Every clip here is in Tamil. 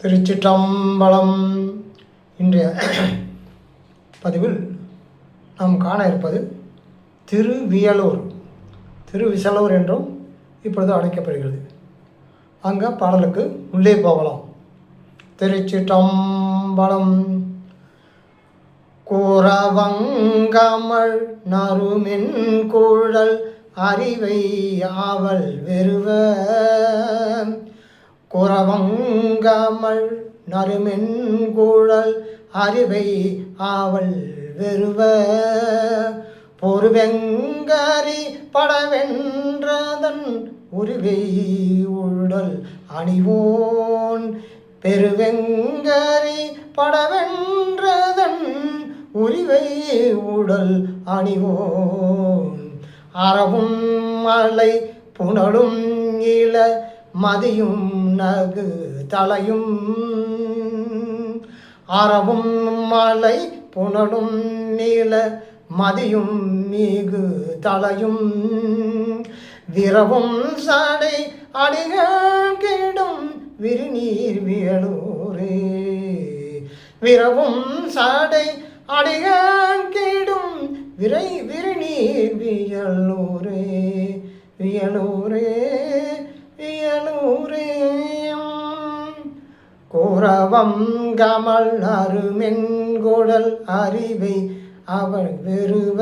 திருச்சிற்றம்பலம். இன்றைய பதிவில் நாம் காண இருப்பது திருவியலூர், திருவிசலூர் என்றும் இப்பொழுது அழைக்கப்படுகிறது. அங்கே பாடலுக்கு உள்ளே போகலாம். திருச்சிற்றம்பலம். கூறவங்கமல் நறுமென் குழல் அறிவை ஆவல் வெறுவ. குறவங்கமல் நறுமென் குழல் அறிவை ஆவல் வெறுவ. பொறுவெங்கரி படவென்றதன் உருவை உடல் அணிவோன். பெருவெங்கரி படவென்றதன் உரிவை உடல் அணிவோன். அறவும் மலை புனலும் இள மதியும் நகு தலையும். அறவும் மலை புனலும் நீல மதியும் மிகு தலையும். விரவும் சடை அடிகள் கிடும் விருநீர் வியலூரே. விரவும் சடை அடிகள் கிடும் விருநீர் வியலூரே. வியலூரே வியலூரே. கூறவம் கமல் அருமென்குழல் அறிவை அவள் வெறுவ.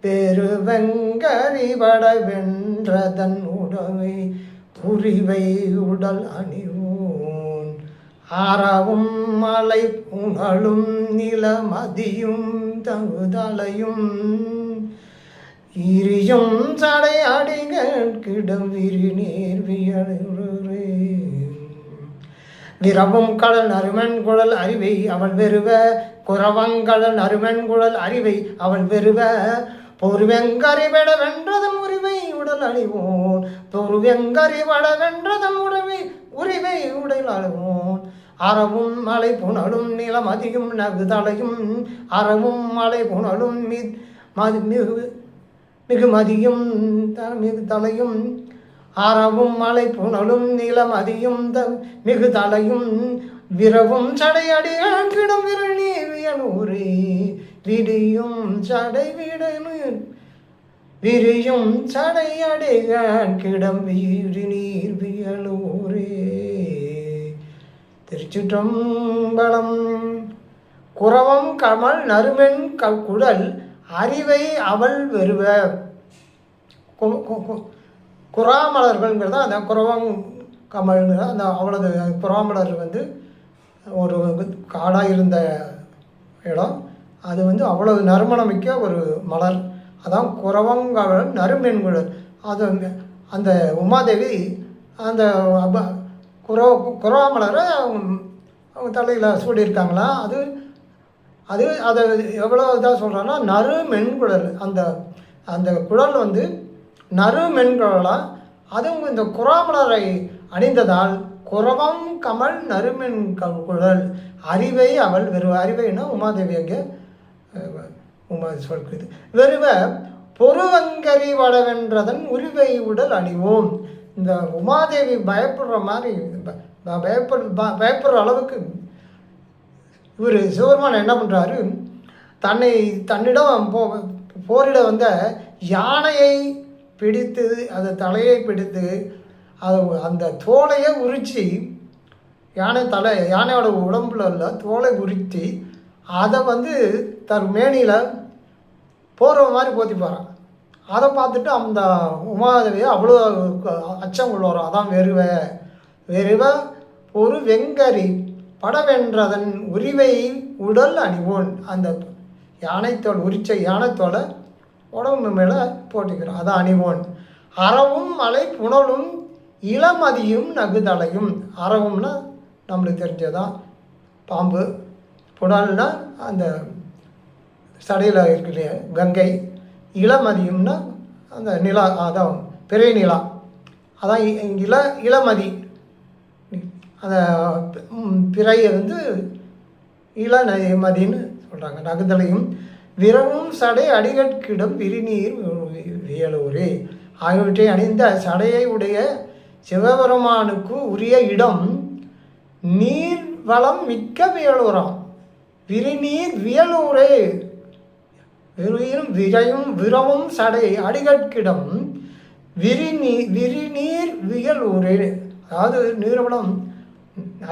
பெருவெங்கரிவட வென்றதன் உடவை புரிவை உடல் அணிவோன். அறவும் மலை புனலும் நிலமதியும் தகுதலையும். இரியும் சடை அடிகள் கிடம் விரிநீர் வியலூரே. விரவும் கடல் நறுமென் குழல் அறிவை அவள் வெறுவ. குறவங்கடல் நறுமென் குழல் அறிவை அவள் வெறுவ. பொறுவெங்கரிவட வென்றதன் உரிவை உடல் அணிவோன். பொறுவெங்கரிவட வென்றதன் உரிவை உடல் அணிவோன். அறவும் மலை புனலும் நிலம் அதிகும் நகுதலையும். அறவும் மலை புனலும் மிகு மதியும் மிகு தலையும். அறவும் மலை புனலும் நிலம் அதியும் மிகு தலையும். விரவும் சடையடிகள் கிடம் விருநீர் வியலூரே. விடியும் சடை விரியும் சடையடிகள் கிடம் விருநீர் வியலூரே. திருச்சிற்றம்பலம். குறவம் கமல் நறுமென் குழல் அறிவை அவள் வெறுவ. குறாமலர்கள்ங்கிறத அந்த குறவங் கமல்ங்கிற அந்த அவளது குறாமலர் ஒரு காடாக இருந்த இடம். அது அவ்வளவு நறுமணமிக்க ஒரு மலர். அதான் குறவங்கமழ் நறுமென்குழல். அது அந்த உமாதேவி அந்த குறாமலரை அவங்க தலையில் சூடியிருக்காங்களா. அது அதை எவ்வளோ இதாக சொல்கிறாங்கன்னா நறுமென்குழல். அந்த குழல் நறுமென்குழலாக. அதுவும் இந்த குறாமலரை அணிந்ததால் குறவம் கமல் நறுமென் குழல் அறிவை அவள் வெறுவ. அறிவைன்னா உமாதேவி அங்கே சொல்கிறது. வெறுவ பொறுவங்கரி வடவென்றதன் உரிவை உடல் அணிவோம். இந்த உமாதேவி பயப்படுற மாதிரி பயப்படுற அளவுக்கு இவர் சிவபெருமான் என்ன பண்ணுறாரு, தன்னிடம் போரிட வந்த யானையை பிடித்து அது தலையை பிடித்து அது அந்த தோலையை உரித்து யானையோட உடம்புல உள்ள தோலை உரித்து அதை தன் மேனியில் போகிற மாதிரி போற்றி போகிறான். அதை பார்த்துட்டு அந்த உமாதேவியை அவ்வளோ அச்சம் கொள்ளுறோம். அதான் வெறுவ ஒரு வெங்கரி படவென்றதன் உரிவை உடல் அணிவோன். அந்த யானைத்தோல் உரிச்ச யானைத்தோலை உடம்பு மேலே போட்டுக்கிறோம், அதான் அணிவோன். அறவும் மலை புனலும் இளமதியும் நகுதலையும். அறவும்னா நம்மளுக்கு தெரிஞ்சதான் பாம்பு. புனல்னா அந்த சடையில் இருக்கிற கங்கை. இளமதியும்னா அந்த நிலா, அதான் பிறை நிலா. அதான் இளமதி. அந்த பிறையை இளமதின்னு சொல்கிறாங்க. நகுதலையும். விரவும் சடை அடிகட்கிடம் விரிநீர் வியலூரே. ஆகியவற்றை அணிந்த சடையை உடைய சிவபெருமானுக்கு உரிய இடம் நீர் வளம் மிக்க வியலூராம். விரிநீர் வியலூரே விரியும் விரையும் விரவும் சடை அடிகட்கிடம் விரிநீர் வியலூரே. அதாவது நீர்வளம்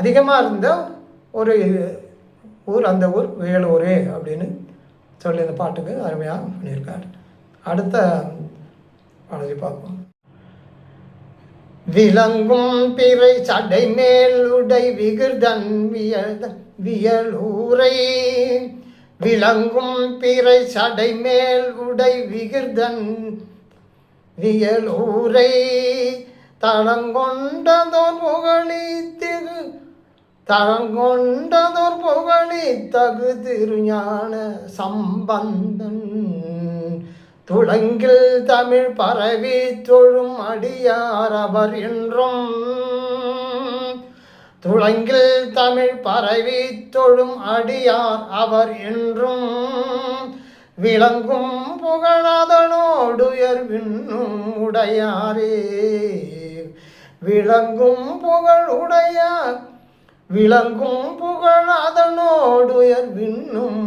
அதிகமாக இருந்த ஒரு ஊர், அந்த ஊர் வியலூரே அப்படின்னு சொல்லி இந்த பாட்டுக்கு அருமையாக பண்ணியிருக்கார். அடுத்த பாடலை பார்ப்போம். விளங்கும் பிறை சடை மேலுடை விகிர்தன் வியலூரை. விளங்கும் பிறை சடை மேல் உடை விகிர்தன் வியலூரை. தளங்கொண்டதோர் புகழி தளங்கொண்டதோர் புகழி தகு திருஞான சம்பந்தன். துளங்கில் தமிழ் பரவி தொழும் அடியார் அவர் என்றும். துளங்கில் தமிழ் பரவி தொழும் அடியார் அவர் என்றும். விளங்கும் புகழதனோடுயர் விண்ணும் உடையாரே. விளங்கும் புகழ் உடையார். விளங்கும் புகழ் அதனோடுயர் விண்ணும்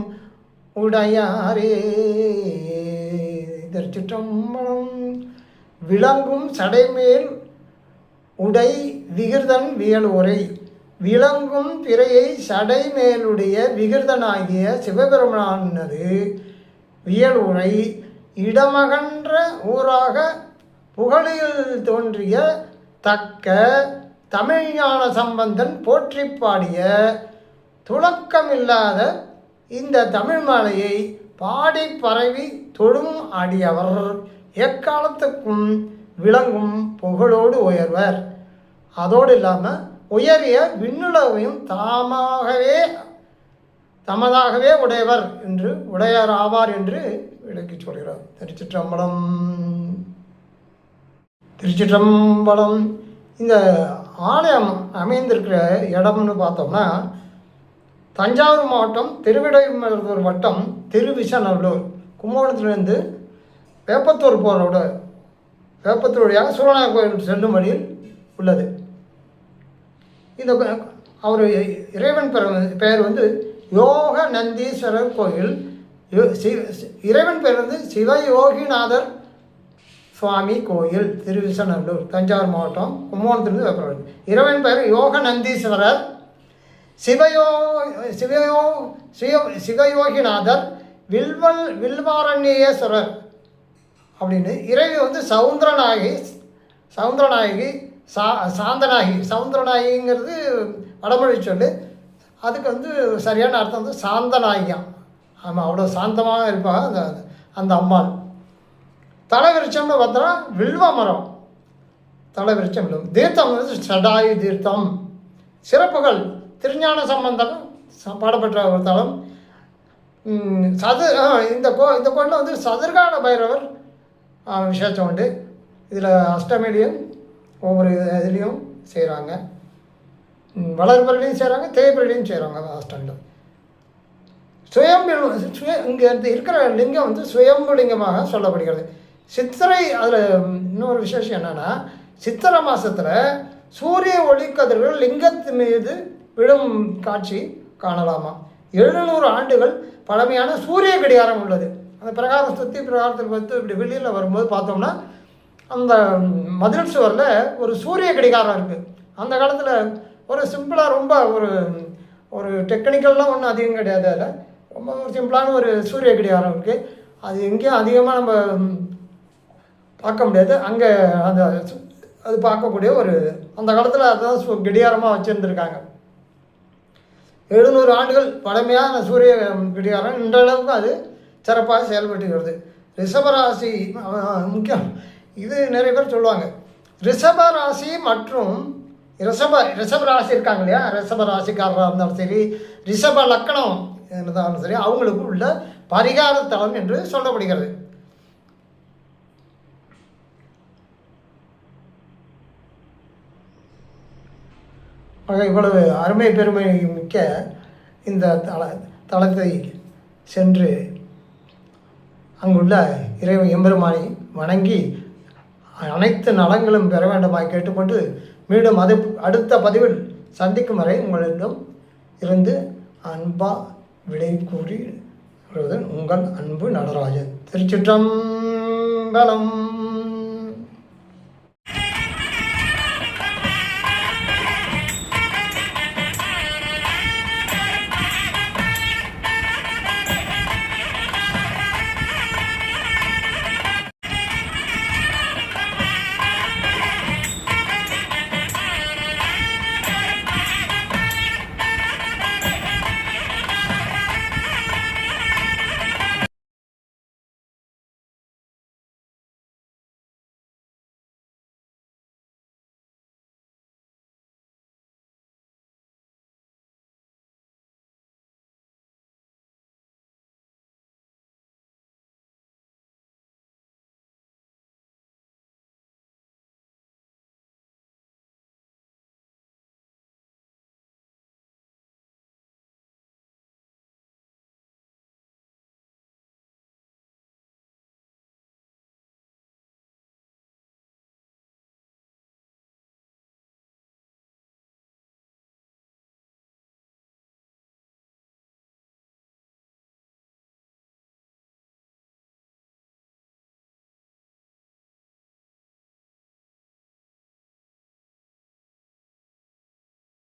உடையாரே. திருச்சிற்றம்பலம். விளங்கும் சடைமேல் உடை விகிர்தன் வியலூரை. விளங்கும் பிறையை சடை மேலுடைய விகிர்தனாகிய சிவபெருமானது வியலூரை இடமகன்ற ஊராக புகழில் தோன்றிய தக்க தமிழ்ஞான சம்பந்தன் போற்றி பாடிய துளக்கமில்லாத இந்த தமிழ் மாலையை பாடி பரவி தொழும் ஆடியவர் எக்காலத்துக்கும் விளங்கும் புகழோடு உயர்வர். அதோடு இல்லாமல் உயரிய விண்ணுலகையும் தமதாகவே உடையவர் என்று உடையார் ஆவார் என்று விளக்கி சொல்கிறார். திருச்சிற்றம்பலம். திருச்சிற்றம்பலம். இந்த ஆலயம் அமைந்திருக்கிற இடம்னு பார்த்தோம்னா தஞ்சாவூர் மாவட்டம் திருவிடைமருதூர் வட்டம் திருவிசநல்லூர் கும்பகோணத்திலிருந்து வேப்பத்தூர் போகிற ரோடு, வேப்பத்தூர் வழியாக சூரநாயகர் கோயில் செல்லும் வழியில் உள்ளது. இந்த அவர் இறைவன் பெயர் வந்து யோக நந்தீஸ்வரர் கோயில். இறைவன் பெயர் வந்து சிவயோகிநாதர் சுவாமி கோயில், திருவிசநல்லூர், தஞ்சாவூர் மாவட்டம், கும்பகோணத்திலிருந்து வேப்பத்தூர். இறைவன் பெயர் யோக நந்தீஸ்வரர், சிவயோகிநாதர், வில்வாரண்யேஸ்வரர் அப்படின்னு. இறைவி வந்து சவுந்தரநாயகி. சவுந்தரநாயகிங்கிறது வடமொழி சொல்லு. அதுக்கு வந்து சரியான அர்த்தம் வந்து சாந்தநாயகியாம். ஆமாம், அவ்வளோ சாந்தமாக இருப்பாங்க அந்த அந்த அம்மாள். தலைவிருச்சம்னு பார்த்தோன்னா வில்வ மரம் தலைவிருச்சம். தீர்த்தம் வந்து சடாயு தீர்த்தம். சிறப்புகள் திருஞான சம்பந்தம் பாடப்பெற்ற ஒரு தலம். இந்த கோயிலில் வந்து சதுர்கால பைரவர் விசேஷம் உண்டு. இதில் அஷ்டமிலையும் ஒவ்வொரு இதுலேயும் செய்கிறாங்க. வளர்பிறையிலையும் செய்கிறாங்க, தேய்பிறையிலையும் செய்கிறாங்க அஷ்டமியில். இங்கே இருக்கிற லிங்கம் வந்து சுயம்பு லிங்கமாக சொல்லப்படுகிறது. சித்திரை, அதில் இன்னொரு விசேஷம் என்னென்னா, சித்திரை மாதத்தில் சூரிய ஒளிக்கதிர்கள் லிங்கத்து மீது விழும் காட்சி காணலாமா. 700 ஆண்டுகள் பழமையான சூரிய கடிகாரம் உள்ளது. அந்த பிரகாரம் சுற்றி பிரகாரத்தில் பார்த்து இப்படி வெளியில் வரும்போது பார்த்தோம்னா அந்த மதில் சுவரில் ஒரு சூரிய கடிகாரம் இருக்குது. அந்த காலத்தில் ஒரு சிம்பிளாக ரொம்ப ஒரு டெக்னிக்கல்லாம் ஒன்றும் அதிகம் கிடையாது. அதில் ரொம்ப ஒரு சிம்பிளான ஒரு சூரிய கடிகாரம் இருக்குது. அது எங்கேயும் அதிகமாக நம்ம பார்க்க முடியாது. அங்கே அது பார்க்கக்கூடிய ஒரு அந்த காலத்தில் அதுதான் கடிகாரமாக வச்சுருந்துருக்காங்க. 700 ஆண்டுகள் பழமையான சூரிய கடிகாரம் இன்றளவுக்கு அது சிறப்பாக செயல்பட்டுகிறது. ரிஷபராசி முக்கியம். இது நிறைய பேர் சொல்லுவாங்க. ரிஷபராசி மற்றும் ரிஷபராசி இருக்காங்க இல்லையா, ரிஷபராசிக்காரராக இருந்தாலும் சரி, ரிஷப லக்கணம் இருந்தாலும் சரி, அவங்களுக்கு உள்ள பரிகார தலம் என்று சொல்லப்படுகிறது. இவ்வளவு அருமை பெருமை மிக்க இந்த தலத்தை சென்று அங்குள்ள இறைவன் எம்பெருமானை வணங்கி அனைத்து நலங்களும் பெற வேண்டுமாய் கேட்டுக்கொண்டு மீண்டும் அடுத்த பதிவில் சந்திக்கும் வரை உங்களிடம் இருந்து அன்பா விடை கூறி உங்கள் அன்பு நடராஜன். திருச்சிற்றம்பலம்.